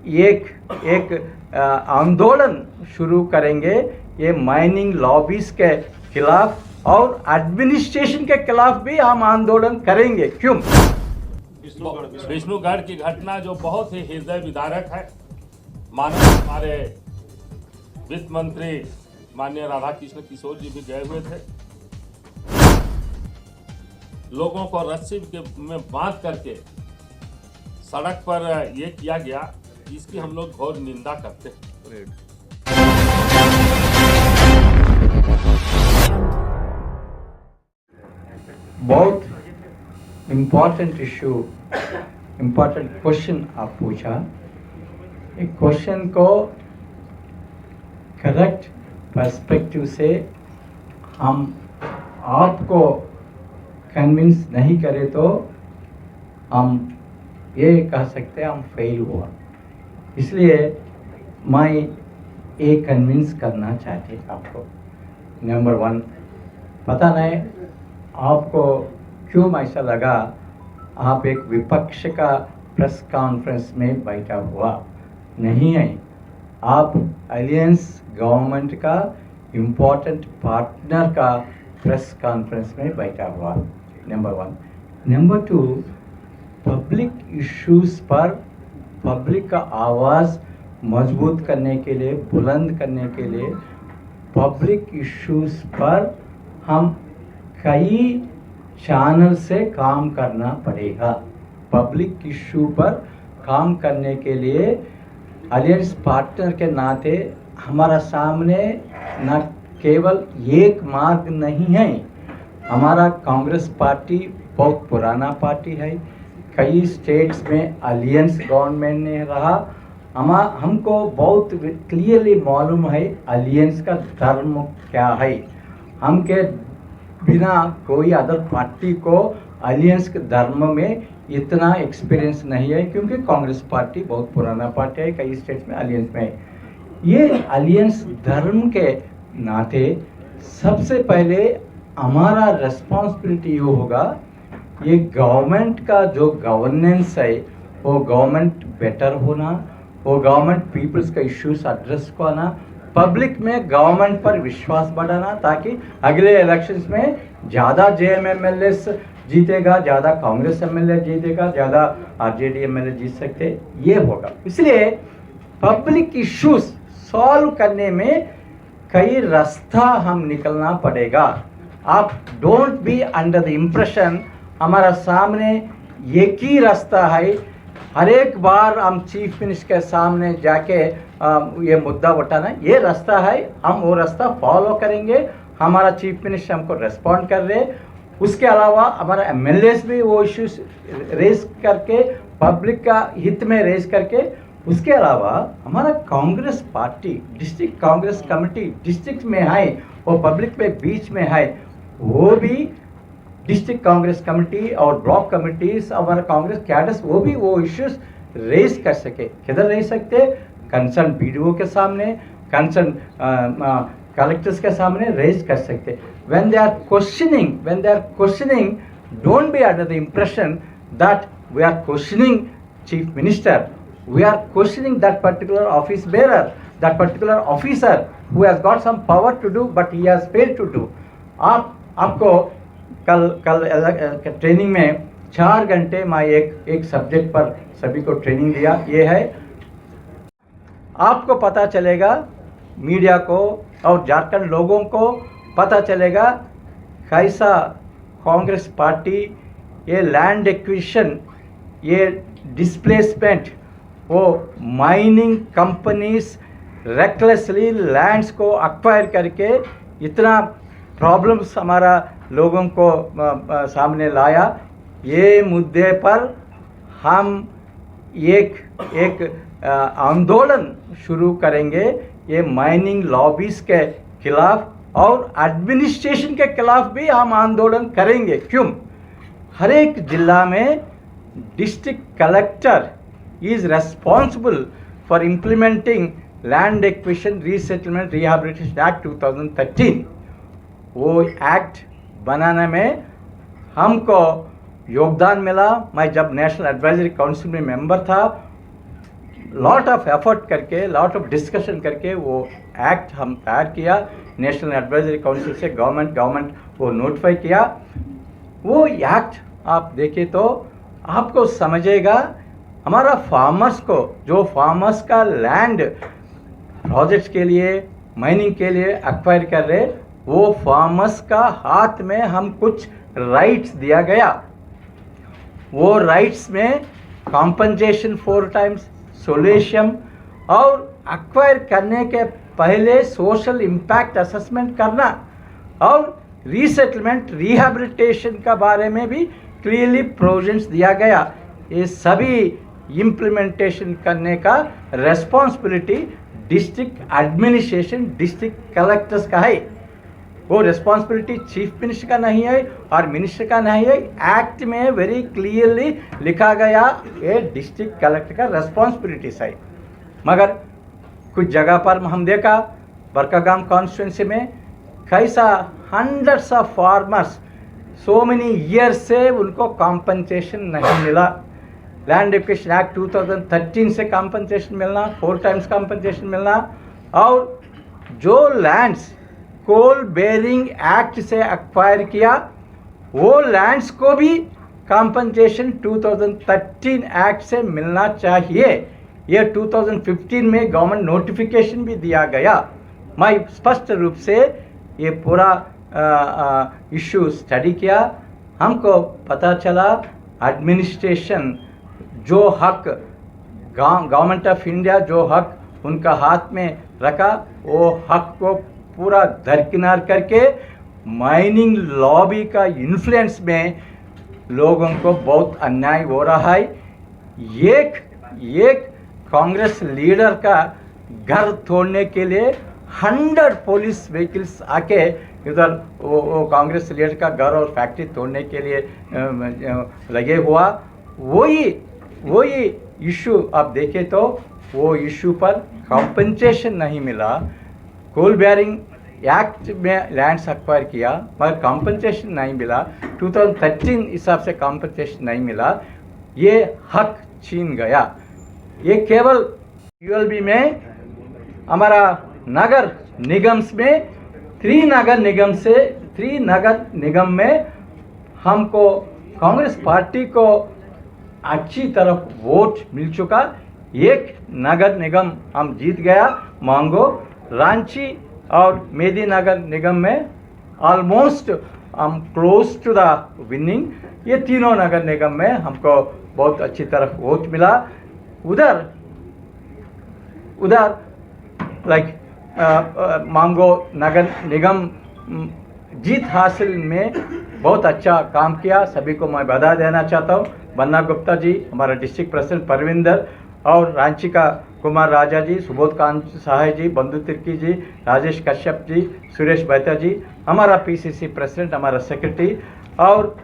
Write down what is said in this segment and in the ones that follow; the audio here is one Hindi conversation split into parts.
एक आंदोलन शुरू करेंगे ये माइनिंग लॉबीज के खिलाफ और एडमिनिस्ट्रेशन के खिलाफ भी हम आंदोलन करेंगे। क्यों? विष्णुगढ़ की घटना जो बहुत ही हृदय विदारक है। माननीय हमारे वित्त मंत्री माननीय राधाकृष्ण किशोर जी भी गए हुए थे। लोगों को रस्सी में बांध करके सड़क पर ये किया गया, इसकी हम लोग घोर निंदा करते हैं। बहुत इम्पोर्टेंट इशू, इम्पोर्टेंट क्वेश्चन आप पूछा। एक क्वेश्चन को करेक्ट पर्सपेक्टिव से हम आपको कन्विंस नहीं करें तो हम ये कह सकते हैं हम फेल हुआ। इसलिए मैं ये कन्विंस करना चाहती आपको। नंबर 1, पता नहीं आपको क्यों ऐसा लगा आप एक विपक्ष का प्रेस कॉन्फ्रेंस में बैठा हुआ नहीं है। आप अलायंस गवर्नमेंट का इम्पोर्टेंट पार्टनर का प्रेस कॉन्फ्रेंस में बैठा हुआ। नंबर 1। नंबर 2, पब्लिक इश्यूज पर पब्लिक का आवाज़ मजबूत करने के लिए, बुलंद करने के लिए पब्लिक इश्यूज पर हम कई चैनल से काम करना पड़ेगा। पब्लिक इश्यू पर काम करने के लिए अलायंस पार्टनर के नाते हमारा सामने न केवल एक मार्ग नहीं है। हमारा कांग्रेस पार्टी बहुत पुराना पार्टी है। कई स्टेट्स में अलायंस गवर्नमेंट ने रहा। हमको बहुत क्लियरली मालूम है अलायंस का धर्म क्या है। हमके बिना कोई अदर पार्टी को अलायंस के धर्म में इतना एक्सपीरियंस नहीं है, क्योंकि कांग्रेस पार्टी बहुत पुराना पार्टी है। कई स्टेट्स में अलायंस में है। ये अलायंस धर्म के नाते सबसे पहले हमारा रिस्पॉन्सिबिलिटी ये होगा, ये गवर्नमेंट का जो गवर्नेंस है वो गवर्नमेंट बेटर होना, वो गवर्नमेंट पीपल्स का इश्यूज एड्रेस करना, पब्लिक में गवर्नमेंट पर विश्वास बढ़ाना, ताकि अगले इलेक्शंस में ज़्यादा JMMLA जीतेगा, ज़्यादा कांग्रेस MLA जीतेगा, ज़्यादा RJD MLA जीत सकते, ये होगा। इसलिए पब्लिक इश्यूज सॉल्व करने में कई रास्ता हम निकलना पड़ेगा। आप don't be under the impression हमारा सामने एक ही रास्ता है। हर एक बार हम चीफ मिनिस्टर के सामने जाके ये मुद्दा उठाना, ये रास्ता है, हम वो रास्ता फॉलो करेंगे। हमारा चीफ मिनिस्टर हमको रेस्पॉन्ड कर रहे। उसके अलावा हमारा MLAs भी वो इश्यूज रेज करके पब्लिक का हित में रेज करके, उसके अलावा हमारा Congress party district Congress committee district में है, वो पब्लिक में बीच में है, वो भी डिस्ट्रिक्ट कांग्रेस कमेटी और ब्लॉक कमिटीज हमारा कांग्रेस कैडर्स वो भी वो इश्यूज रेज कर सके। किधर रेज सकते? कंसर्न BDO के सामने, कंसर्न कलेक्टर्स के सामने रेज कर सकते। when they are questioning, don't be under the impression that we are questioning chief minister. We are questioning that particular office bearer, that particular officer who has got some power to do but he has failed to do. आपको कल ट्रेनिंग में 4 घंटे मैं एक सब्जेक्ट पर सभी को ट्रेनिंग दिया। ये है, आपको पता चलेगा, मीडिया को और झारखंड लोगों को पता चलेगा कैसा कांग्रेस पार्टी ये लैंड एक्विजिशन, ये डिस्प्लेसमेंट, वो माइनिंग कंपनीज रेकलेसली लैंड्स को एक्वायर करके इतना प्रॉब्लम्स हमारा लोगों को सामने लाया। ये मुद्दे पर हम एक आंदोलन शुरू करेंगे, ये माइनिंग लॉबीज के खिलाफ और एडमिनिस्ट्रेशन के खिलाफ भी हम आंदोलन करेंगे। क्यों? हर एक जिला में district collector is responsible for implementing Land Acquisition Resettlement Rehabilitation Act 2013। वो एक्ट बनाने में हमको योगदान मिला। मैं जब नेशनल एडवाइजरी काउंसिल में मेंबर था, लॉट ऑफ एफर्ट करके, लॉट ऑफ डिस्कशन करके वो एक्ट हम तैयार किया, नेशनल एडवाइजरी काउंसिल से गवर्नमेंट वो नोटिफाई किया। वो एक्ट आप देखें तो आपको समझेगा, हमारा फार्मर्स को, जो फार्मर्स का लैंड प्रोजेक्ट्स के लिए, माइनिंग के लिए एक्वायर कर रहे, वो फार्मर्स का हाथ में हम कुछ राइट्स दिया गया। वो राइट्स में कॉम्पनसेशन 4 टाइम्स, सोल्यूशन और एक्वायर करने के पहले सोशल इम्पैक्ट असेसमेंट करना और रीसेटलमेंट, रिहैबिलिटेशन का बारे में भी क्लियरली प्रोविजंस दिया गया। ये सभी इम्प्लीमेंटेशन करने का responsibility district administration, district collectors का है। वो रेस्पॉन्सिबिलिटी चीफ मिनिस्टर का नहीं है और मिनिस्टर का नहीं है। एक्ट में वेरी क्लियरली लिखा गया ये डिस्ट्रिक्ट कलेक्टर का रेस्पॉन्सिबिलिटी है। मगर कुछ जगह पर हम देखा, बरकागाम कॉन्स्टिट्यूंसी में कैसा hundreds of farmers so many years से उनको कॉम्पनसेशन नहीं मिला। लैंड एक्विजिशन एक्ट 2013 से कॉम्पनसेशन मिलना, 4 टाइम्स कॉम्पनसेशन मिलना, और जो लैंड्स कोल बेरिंग एक्ट से एक्वायर किया वो लैंड्स को भी कॉम्पनसेशन 2013 एक्ट से मिलना चाहिए। ये 2015 में गवर्नमेंट नोटिफिकेशन भी दिया गया। मैं स्पष्ट रूप से ये पूरा इशू स्टडी किया, हमको पता चला एडमिनिस्ट्रेशन जो हक गवर्नमेंट ऑफ इंडिया जो हक उनका हाथ में रखा, वो हक को पूरा दरकिनार करके माइनिंग लॉबी का इन्फ्लुएंस में लोगों को बहुत अन्याय हो रहा है। एक कांग्रेस लीडर का घर तोड़ने के लिए 100 पुलिस व्हीकल्स आके इधर वो कांग्रेस लीडर का घर और फैक्ट्री तोड़ने के लिए लगे हुआ। वही इशू आप देखें तो वो इशू पर कॉम्पनसेशन नहीं मिला। कोल बेरिंग एक्ट में लैंड्स एक्वायर किया मगर कॉम्पनसेशन नहीं मिला। 2013 हिसाब से कॉम्पनसेशन नहीं मिला, ये हक छीन गया। ये केवल यूएलबी में हमारा नगर निगम में 3 नगर निगम में हमको कांग्रेस पार्टी को अच्छी तरफ वोट मिल चुका। एक नगर निगम हम जीत गया, मांगो, रांची और मेदी नगर निगम में ऑलमोस्ट हम क्लोज टू द विनिंग। ये तीनों नगर निगम में हमको बहुत अच्छी तरफ वोट मिला। उधर लाइक मांगो नगर निगम जीत हासिल में बहुत अच्छा काम किया, सभी को मैं बधाई देना चाहता हूँ। बन्ना गुप्ता जी, हमारा डिस्ट्रिक्ट प्रेसिडेंट परविंदर, और रांची का कुमार राजा जी, सुबोध कांत सहाय जी, बंधु तिर्की जी, राजेश कश्यप जी, सुरेश बैता जी, हमारा पीसीसी प्रेसिडेंट, हमारा सेक्रेटरी, और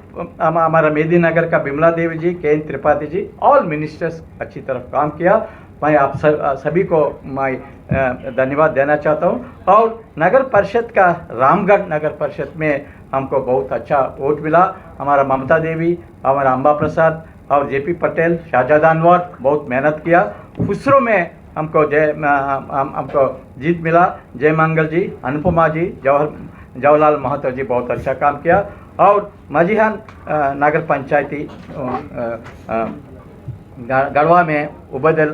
हमारा मेदी नगर का बिमला देवी जी, के त्रिपाठी जी, ऑल मिनिस्टर्स अच्छी तरफ काम किया। मैं आप सभी को मैं धन्यवाद देना चाहता हूँ। और नगर परिषद का रामगढ़ नगर परिषद में हमको बहुत अच्छा वोट मिला। हमारा ममता देवी, हमारा अम्बा प्रसाद और जेपी पटेल, शाहजादा अनवर बहुत मेहनत किया। खुसरो में हमको जीत मिला। जय मंगल जी, अनुपमा जी, जवाहरलाल महतो जी बहुत अच्छा काम किया। और मजीहान नगर पंचायती गढ़वा में उबैदुल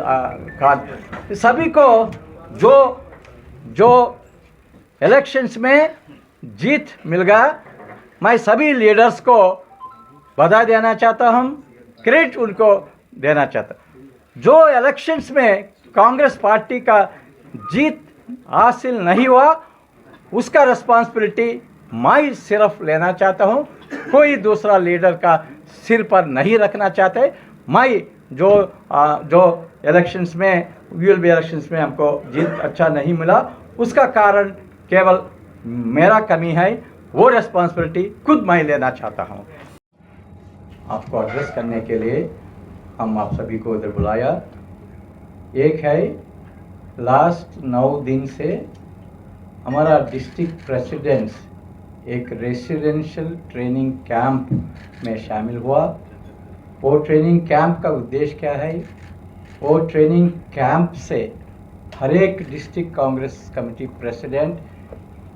खान, सभी को जो इलेक्शंस में जीत मिल गया, मैं सभी लीडर्स को बधाई देना चाहता हूँ, क्रेडिट उनको देना चाहता हूँ। जो इलेक्शंस में कांग्रेस पार्टी का जीत हासिल नहीं हुआ उसका रिस्पांसिबिलिटी मैं सिर्फ लेना चाहता हूँ, कोई दूसरा लीडर का सिर पर नहीं रखना चाहते। मैं जो इलेक्शंस में यूएलबी इलेक्शंस में हमको जीत अच्छा नहीं मिला, उसका कारण केवल मेरा कमी है, वो रिस्पांसिबिलिटी खुद मैं लेना चाहता हूँ। आपको एड्रेस करने के लिए हम आप सभी को इधर बुलाया। एक है, लास्ट 9 दिन से हमारा डिस्ट्रिक्ट प्रेसिडेंट्स एक रेसिडेंशियल ट्रेनिंग कैंप में शामिल हुआ। वो ट्रेनिंग कैंप का उद्देश्य क्या है? वो ट्रेनिंग कैंप से हर एक डिस्ट्रिक्ट कांग्रेस कमेटी प्रेसिडेंट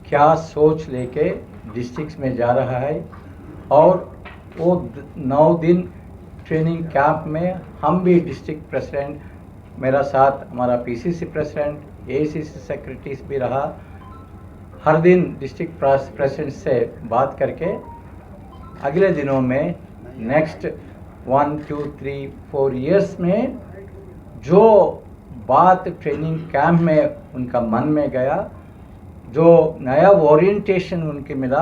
क्या सोच लेके डिस्ट्रिक्ट्स में जा रहा है, और वो 9 दिन ट्रेनिंग कैंप में हम भी डिस्ट्रिक्ट प्रेसिडेंट, मेरा साथ हमारा पीसीसी प्रेसिडेंट, एआईसीसी सेक्रेटरीज भी रहा, हर दिन डिस्ट्रिक्ट प्रेसिडेंट से बात करके अगले दिनों में नेक्स्ट 1, 2, 3, 4 इयर्स में जो बात ट्रेनिंग कैंप में उनका मन में गया, जो नया ओरिएंटेशन उनके मिला,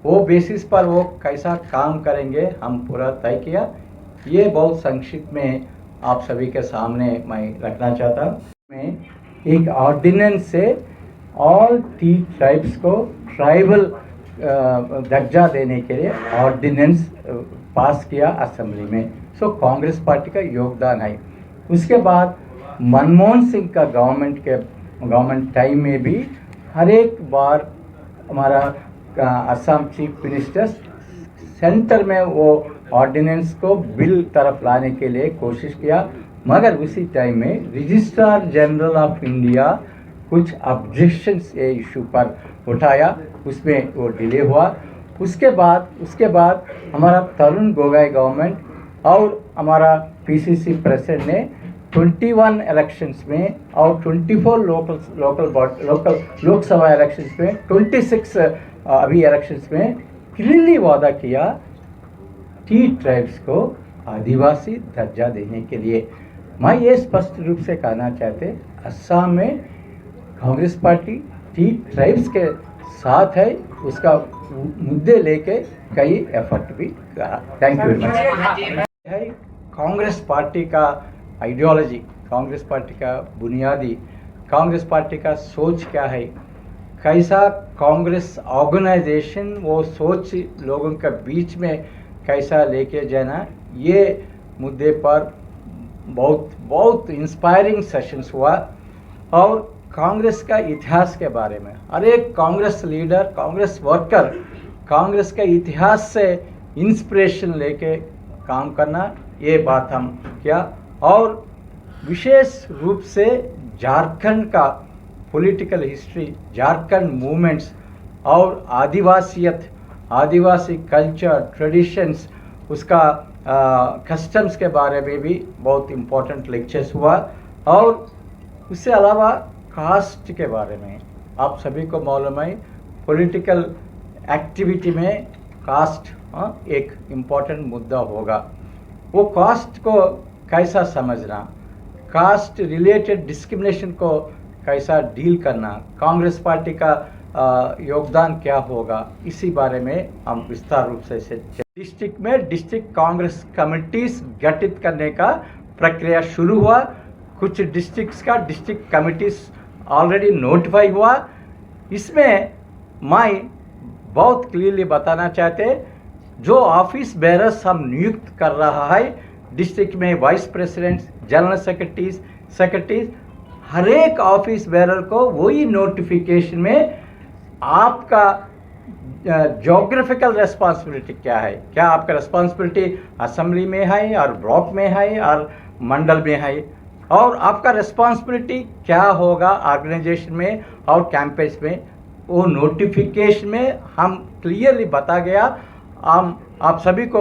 वो बेसिस पर वो कैसा काम करेंगे हम पूरा तय किया। ये बहुत संक्षिप्त में आप सभी के सामने मैं रखना चाहता हूँ। मैं एक ऑर्डिनेंस से ऑल 3 ट्राइब्स को ट्राइबल दर्जा देने के लिए ऑर्डिनेंस पास किया असेंबली में। सो कांग्रेस पार्टी का योगदान है। उसके बाद मनमोहन सिंह का गवर्नमेंट टाइम में भी हर एक बार हमारा असम चीफ मिनिस्टर सेंटर में वो ऑर्डिनेंस को बिल तरफ लाने के लिए कोशिश किया, मगर उसी टाइम में रजिस्ट्रार जनरल ऑफ इंडिया कुछ ऑब्जेक्शंस ये इशू पर उठाया, उसमें वो डिले हुआ। उसके बाद हमारा तरुण गोगोई गवर्नमेंट और हमारा पीसीसी प्रेसिडेंट ने 21 इलेक्शंस में और 24 लोकसभा इलेक्शंस में 26 अभी इलेक्शंस में क्लियरली वादा किया टी ट्राइब्स को आदिवासी दर्जा देने के लिए। मैं ये स्पष्ट रूप से कहना चाहते, असम में कांग्रेस पार्टी टी ट्राइब्स के साथ है, उसका मुद्दे लेके कई एफर्ट भी करा। Thank you very much. है कांग्रेस पार्टी का आइडियोलॉजी, कांग्रेस पार्टी का बुनियादी, कांग्रेस पार्टी का सोच क्या है, कैसा कांग्रेस ऑर्गेनाइजेशन वो सोच लोगों के बीच में कैसा लेके जाना, ये मुद्दे पर बहुत इंस्पायरिंग सेशंस हुआ। और कांग्रेस का इतिहास के बारे में हर एक कांग्रेस लीडर, कांग्रेस वर्कर कांग्रेस के इतिहास से इंस्पिरेशन लेके काम करना, ये बात हम किया। और विशेष रूप से झारखंड का पॉलिटिकल हिस्ट्री, झारखंड मूवमेंट्स और आदिवासियत, आदिवासी कल्चर, ट्रेडिशंस, उसका कस्टम्स के बारे में भी बहुत इम्पोर्टेंट लेक्चर्स हुआ। और उससे अलावा कास्ट के बारे में आप सभी को मालूम है, पॉलिटिकल एक्टिविटी में कास्ट एक इम्पोर्टेंट मुद्दा होगा। वो कास्ट को कैसा समझना, कास्ट रिलेटेड डिस्क्रिमिनेशन को कैसा डील करना, कांग्रेस पार्टी का योगदान क्या होगा, इसी बारे में हम विस्तार रूप से डिस्ट्रिक्ट में डिस्ट्रिक्ट कांग्रेस कमिटीज गठित करने का प्रक्रिया शुरू हुआ। कुछ डिस्ट्रिक्ट्स का डिस्ट्रिक्ट कमिटीज ऑलरेडी नोटिफाई हुआ। इसमें मैं बहुत क्लियरली बताना चाहते, जो ऑफिस बेरर्स हम नियुक्त कर रहा है डिस्ट्रिक्ट में, वाइस प्रेसिडेंट, जनरल सेक्रेटरीज, हर एक ऑफिस बेरर को वही नोटिफिकेशन में आपका ज्योग्राफिकल रिस्पॉन्सिबिलिटी क्या है, क्या आपका रिस्पॉन्सिबिलिटी असेंबली में है और ब्लॉक में है और मंडल में है, और आपका रिस्पॉन्सिबिलिटी क्या होगा ऑर्गेनाइजेशन में और कैंपेस में, वो नोटिफिकेशन में हम क्लियरली बता गया। हम आप सभी को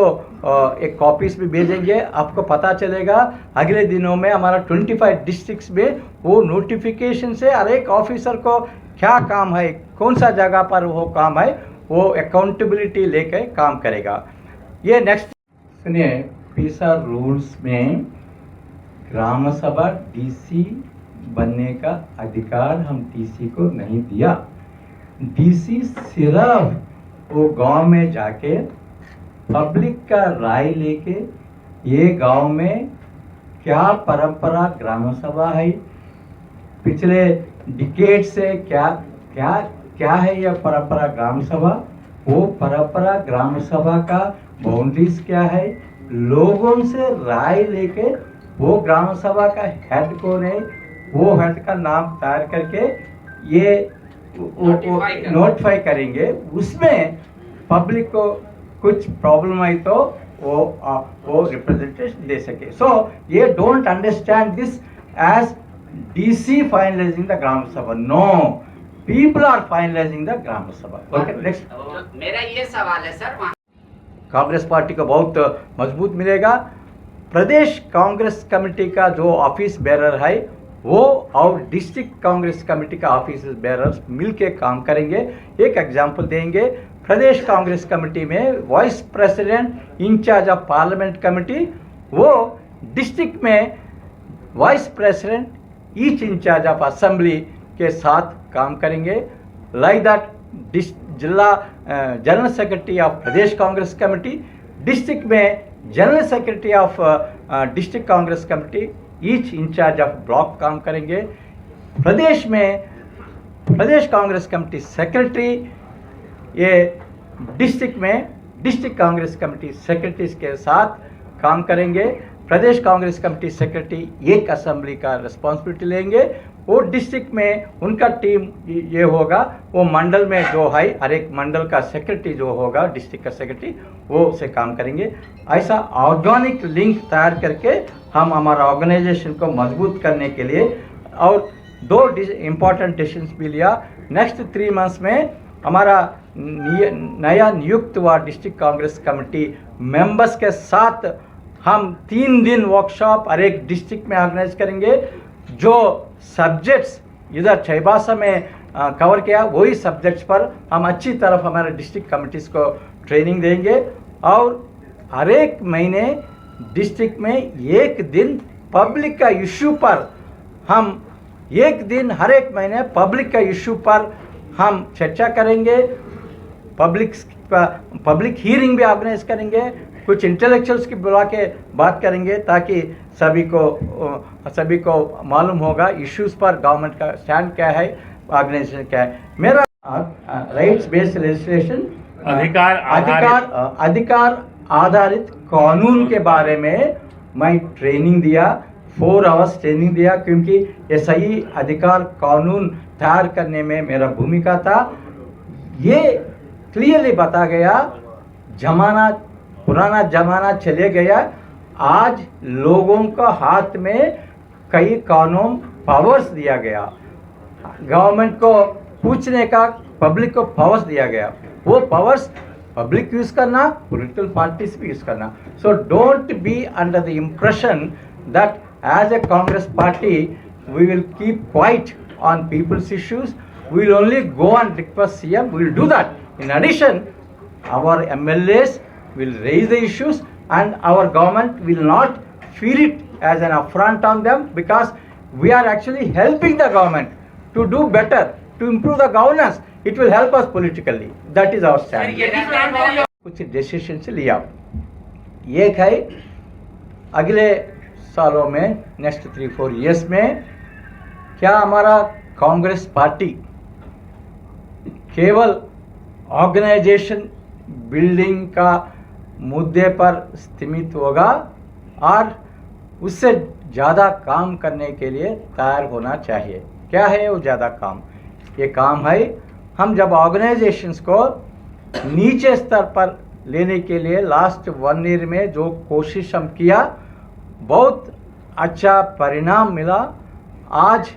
एक कॉपीज भी भेजेंगे, आपको पता चलेगा अगले दिनों में हमारा 25 डिस्ट्रिक्ट्स में वो नोटिफिकेशन से हर एक ऑफिसर को क्या काम है, कौन सा जगह पर वो काम है, वो अकाउंटेबिलिटी लेके काम करेगा। ये नेक्स्ट सुनिए, पीसा रूल्स में ग्राम सभा डीसी बनने का अधिकार हम डीसी को नहीं दिया। डीसी सिर्फ वो गांव में जाके पब्लिक का राय लेके ये गांव में क्या परंपरा ग्राम सभा है, पिछले डिकेड से क्या है यह परंपरा ग्राम सभा, वो परंपरा ग्राम सभा का बाउंड्रीज क्या है, लोगों से राय लेके वो ग्राम सभा का हेड कौन है, वो हेड का नाम तैयार करके ये नोटिफाई करेंगे। उसमें पब्लिक को कुछ प्रॉब्लम आई तो वो रिप्रेजेंटेशन दे सके. So they don't understand this as DC finalizing the Gram Sabha. No, people are finalizing the Gram Sabha. Okay, next. मेरा ये सवाल है सर, कांग्रेस पार्टी को बहुत मजबूत मिलेगा. प्रदेश कांग्रेस कमेटी का जो ऑफिस बेरर है वो और डिस्ट्रिक्ट कांग्रेस कमेटी का ऑफिस बेरर मिलके काम करेंगे. एक एग्जांपल देंगे. प्रदेश कांग्रेस कमेटी में vice president incharge of parliament committee, वो डिस्ट्रिक्ट में vice president each incharge of assembly के साथ काम करेंगे. लाइक दैट जिला जनरल सेक्रेटरी ऑफ प्रदेश कांग्रेस कमेटी, डिस्ट्रिक्ट में general secretary of district Congress committee, each incharge of block काम करेंगे. प्रदेश में प्रदेश कांग्रेस कमेटी सेक्रेटरी ये डिस्ट्रिक्ट में डिस्ट्रिक्ट कांग्रेस कमेटी सेक्रेटरीज के साथ काम करेंगे. प्रदेश कांग्रेस कमेटी सेक्रेटरी एक असेंबली का रिस्पॉन्सिबिलिटी लेंगे. वो डिस्ट्रिक्ट में उनका टीम ये होगा, वो मंडल में जो है हर एक मंडल का सेक्रेटरी जो होगा डिस्ट्रिक्ट का सेक्रेटरी, वो से काम करेंगे. ऐसा ऑर्गेनिक लिंक तैयार करके हम हमारा ऑर्गेनाइजेशन को मजबूत करने के लिए और 2 इम्पॉर्टेंट डिसीजंस भी लिया. नेक्स्ट 3 मंथ्स में हमारा नया नियुक्त हुआ डिस्ट्रिक्ट कांग्रेस कमेटी मेंबर्स के साथ हम 3 दिन वर्कशॉप हर एक डिस्ट्रिक्ट में ऑर्गेनाइज करेंगे. जो सब्जेक्ट्स इधर छाइबासा में कवर किया वही सब्जेक्ट्स पर हम अच्छी तरफ हमारे डिस्ट्रिक्ट कमिटीज़ को ट्रेनिंग देंगे. और हर एक महीने डिस्ट्रिक्ट में एक दिन पब्लिक का इशू पर हम हर एक महीने पब्लिक का इशू पर हम चर्चा करेंगे. पब्लिक हियरिंग भी ऑर्गेनाइज करेंगे. कुछ इंटेलेक्चुअल्स की बुला के बात करेंगे ताकि सभी को मालूम होगा इश्यूज पर गवर्नमेंट का स्टैंड क्या है, ऑर्गेनाइजेशन क्या है. मेरा राइट्स बेस्ड लेजिस्लेशन अधिकार आधारित कानून के बारे में मैं ट्रेनिंग दिया, 4 आवर्स ट्रेनिंग दिया, क्योंकि ये सही अधिकार कानून तैयार करने में मेरा भूमिका था. ये क्लियरली बता गया, पुराना जमाना चले गया. आज लोगों को हाथ में कई कानून पावर्स दिया गया, गवर्नमेंट को पूछने का पब्लिक को पावर्स दिया गया. वो पावर्स पब्लिक यूज करना, पॉलिटिकल पार्टीज भी यूज करना. So don't be under the impression that as a Congress party we will keep quite on people's issues. We will only go and request CM. We will do that. In addition, our MLAs will raise the issues and our government will not feel it as an affront on them, because we are actually helping the government to do better, to improve the governance. It will help us politically. That is our stand. कुछ डिसीजन लिया. एक है अगले सालों में, नेक्स्ट 3-4 years में, क्या हमारा कांग्रेस पार्टी केवल ऑर्गेनाइजेशन बिल्डिंग का मुद्दे पर सीमित होगा और उससे ज़्यादा काम करने के लिए तैयार होना चाहिए. क्या है वो ज़्यादा काम? ये काम है, हम जब ऑर्गेनाइजेशंस को नीचे स्तर पर लेने के लिए लास्ट 1 year में जो कोशिश हम किया, बहुत अच्छा परिणाम मिला. आज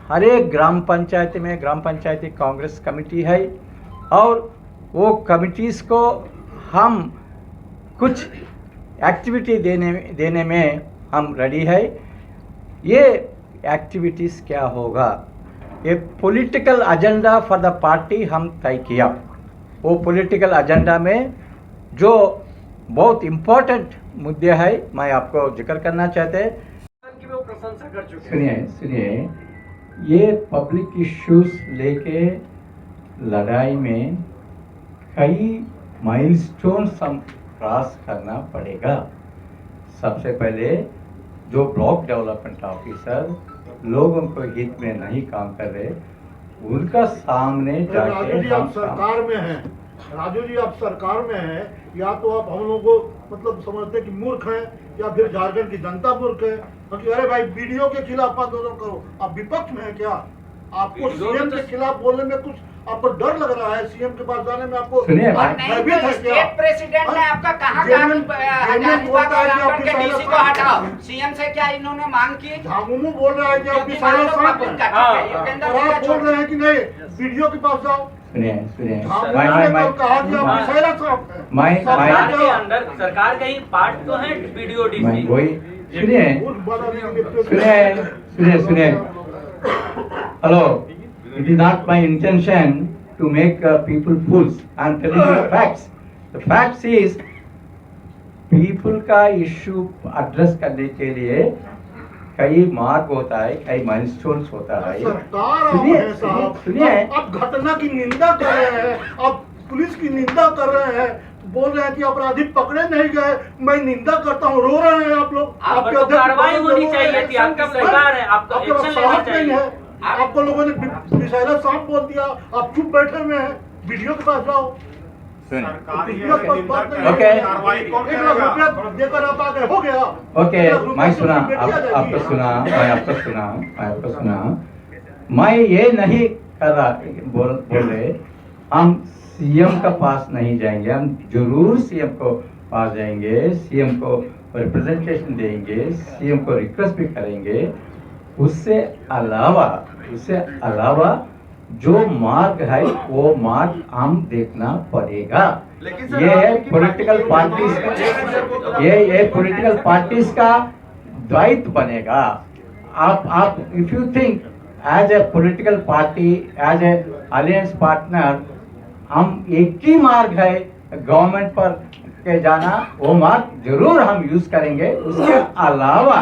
हर एक ग्राम पंचायत में ग्राम पंचायती कांग्रेस कमेटी है और वो कमिटीज़ को हम कुछ एक्टिविटी देने में हम रेडी है. ये एक्टिविटीज़ क्या होगा? ये political agenda for the party हम तय किया. वो पॉलिटिकल एजेंडा में जो बहुत इम्पोर्टेंट मुद्दे हैं मैं आपको जिक्र करना चाहते हैं. सुनिए, ये पब्लिक इश्यूज लेके लड़ाई में कई माइलस्टोन्स हम क्रॉस करना पड़ेगा. सबसे पहले जो ब्लॉक डेवलपमेंट ऑफिसर लोगों को हित में नहीं काम कर रहे, उनका सामने जाके राजू जी आप सरकार में हैं, राजू जी आप सरकार में हैं, या तो आप हम लोगों को मतलब समझते हैं कि मूर्ख हैं, या फिर झारखंड की जनता मूर्ख है. क्योंकि अरे भाई वीडियो के खिलाफ आंदोलन करो, आप विपक्ष में हैं क्या? आपको सीएम के खिलाफ बोलने में कुछ आपको डर लग रहा है सीएम के पास जाने में? आपको सुनिए, आप और नहीं भयभीत तो है क्या? स्टेट प्रेसिडेंट ने आपका कहा जेएमएम बोलता है कि आपकी डीसी साइलेंस को हटाओ। सीएम से क्या इन्होंने मांग की? झामुमू बोल रहा है कि आपकी क्योंकि मान लो साइलेंस पब्लिक का है, ठीक है, युगेंद्र और जी का आप बोल छोड़ रहे हैं कि नहीं वीडियो के पास जाओ। सुनिए सुनिए झामुमू ने कल कहा कि आपकी साइलेंस है। सरकार के अंदर सरकार का ही पार्ट तो है वीडियो डीसी। वही सुनिए सुनिए सुनिए hello, it is not my intention to make people fools. I am telling you the facts. The facts is people का इश्यू एड्रेस करने के लिए कई मार्ग होता है, कई माइलस्टोन्स होता है। सरकार आप सुनिए हैं साहब, सुनिए आप घटना की निंदा कर रहे हैं, आप पुलिस की निंदा कर रहे हैं, बोल रहे हैं कि अपराधी पकड़े नहीं गए, मैं निंदा करता हूँ, रो रहे हैं आप लोग। आप पर तो अध्यक्ष कार्रवाई बहुत होनी जरूर चाहिए है। थी, आपकी सरकार है, आपको आपके पास एक्शन लेना साहस नहीं चाहिए। है, आपको लोगों ने मिसाइला सांप बोल दिया, आप चुप बैठे हुए हैं। वीडियो के पास जाओ। ओके ₹1,00,000 देकर आप आगे हो गया। ओके, मैं सुना, आपको सुना। मैं ये नहीं कर रहा बोल रहे हम सीएम का पास नहीं जाएंगे, हम जरूर सीएम को पास जाएंगे, सीएम को रिप्रेजेंटेशन देंगे, सीएम को रिक्वेस्ट भी करेंगे। उससे अलावा जो मार्ग है वो मार्ग हम देखना पड़ेगा। ये पॉलिटिकल पार्टीज का दायित्व बनेगा। आप if you think as a political party, as a alliance partner, हम एक ही मार्ग है गवर्नमेंट पर के जाना, वो मार्ग जरूर हम यूज करेंगे। उसके अलावा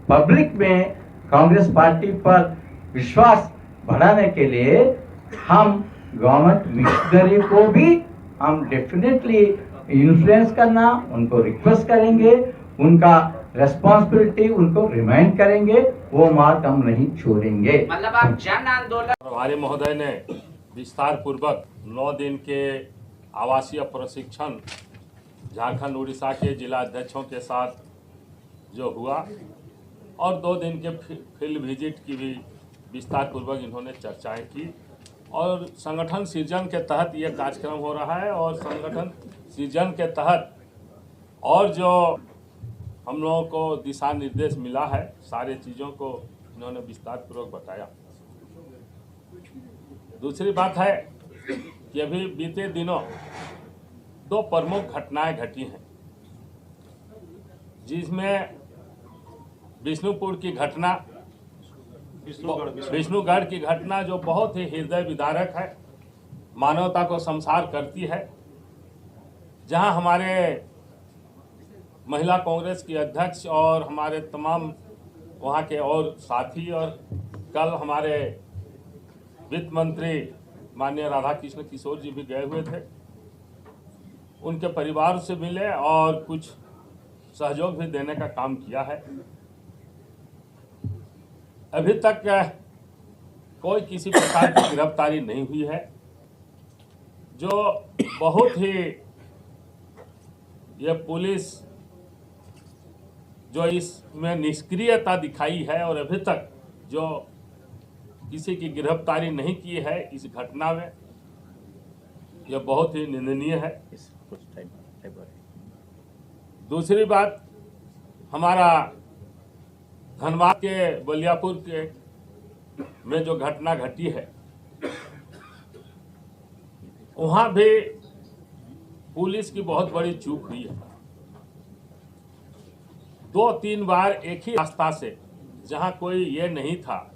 पब्लिक में कांग्रेस पार्टी पर विश्वास बढ़ाने के लिए हम गवर्नमेंट मिशनरी को भी हम डेफिनेटली इन्फ्लुएंस करना, उनको रिक्वेस्ट करेंगे, उनका रेस्पॉन्सिबिलिटी उनको रिमाइंड करेंगे, वो मार्ग हम नहीं छोड़ेंगे। मतलब आप जन आंदोलन। हमारे महोदय ने विस्तार पूर्वक 9 दिन के आवासीय प्रशिक्षण झारखंड उड़ीसा के जिला अध्यक्षों के साथ जो हुआ, और 2 दिन के फील्ड विजिट की भी विस्तार पूर्वक इन्होंने चर्चाएं की। और संगठन सृजन के तहत ये कार्यक्रम हो रहा है, और संगठन सृजन के तहत और जो हम लोगों को दिशा निर्देश मिला है, सारे चीज़ों को इन्होंने विस्तार पूर्वक बताया। दूसरी बात है कि अभी बीते दिनों 2 प्रमुख घटनाएं घटी हैं, जिसमें विष्णुपुर की घटना, विष्णुगढ़ की घटना जो बहुत ही हृदय विदारक है, मानवता को शमशार करती है, जहां हमारे महिला कांग्रेस की अध्यक्ष और हमारे तमाम वहां के और साथी, और कल हमारे वित्त मंत्री माननीय राधा कृष्ण किशोर जी भी गए हुए थे, उनके परिवार से मिले और कुछ सहयोग भी देने का काम किया है। अभी तक कोई किसी प्रकार की गिरफ्तारी नहीं हुई है, जो बहुत ही ये पुलिस जो इसमें निष्क्रियता दिखाई है और अभी तक जो किसी की गिरफ्तारी नहीं की है इस घटना में, यह बहुत ही निंदनीय है। दूसरी बात, हमारा धनबाद के बलियापुर के में जो घटना घटी है, वहां भी पुलिस की बहुत बड़ी चूक हुई है। 2-3 बार एक ही रास्ता से, जहां कोई ये नहीं था,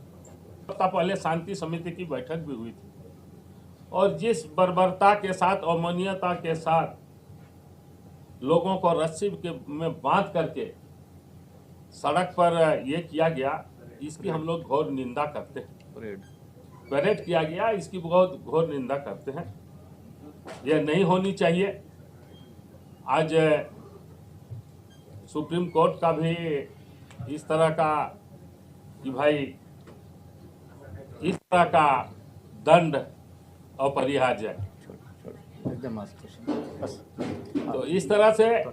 पहले शांति समिति की बैठक भी हुई थी, और जिस बर्बरता के साथ, अमानवीयता के साथ लोगों को रस्सी में बांध करके सड़क पर ये किया गया, इसकी हम लोग घोर निंदा करते हैं। परेड किया गया, इसकी बहुत घोर निंदा करते हैं। यह नहीं होनी चाहिए। आज सुप्रीम कोर्ट का भी इस तरह का कि भाई इस तरह का दंड अपरिहार्य है, तो इस तरह से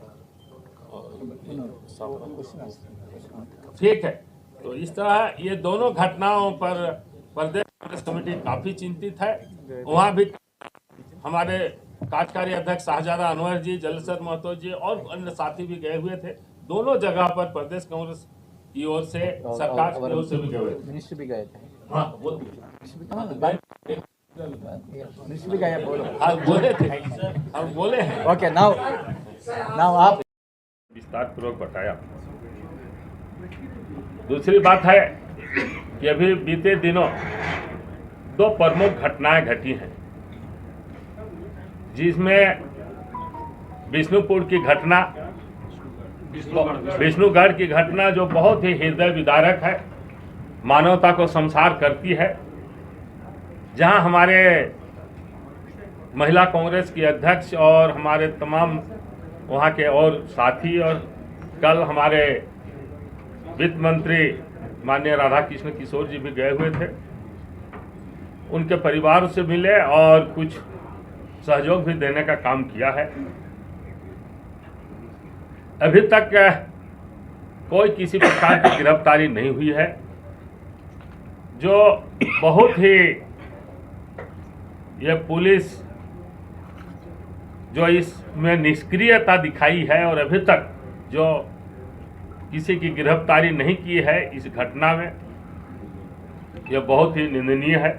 ठीक है। तो इस तरह ये दोनों घटनाओं पर प्रदेश कांग्रेस कमेटी काफी चिंतित है। वहाँ भी हमारे कार्यकारी अध्यक्ष शाहजादा अनवर जी, जलसर महतो जी और अन्य साथी भी गए हुए थे। दोनों जगह पर प्रदेश कांग्रेस की ओर से, सरकार की ओर से भी गए हुए थे। मिनिस्टर भी गए थे। हाँ, वो मिनिस्टर भी गए, बोलो। हाँ, बोले थे, हम बोले हैं। ओके, नाउ आप विस्तार पूर्वक बताया। दूसरी बात है कि अभी बीते दिनों 2 प्रमुख घटनाएं घटी हैं, जिसमें विष्णुपुर की घटना, विष्णुगढ़ की घटना जो बहुत ही हृदय विदारक है, मानवता को शर्मसार करती है, जहां हमारे महिला कांग्रेस की अध्यक्ष और हमारे तमाम वहां के और साथी, और कल हमारे वित्त मंत्री माननीय राधा कृष्ण किशोर जी भी गए हुए थे। उनके परिवार से मिले और कुछ सहयोग भी देने का काम किया है। अभी तक कोई किसी प्रकार की गिरफ्तारी नहीं हुई है, जो बहुत ही ये पुलिस जो इसमें निष्क्रियता दिखाई है और अभी तक जो किसी की गिरफ्तारी नहीं की है इस घटना में, यह बहुत ही निंदनीय है।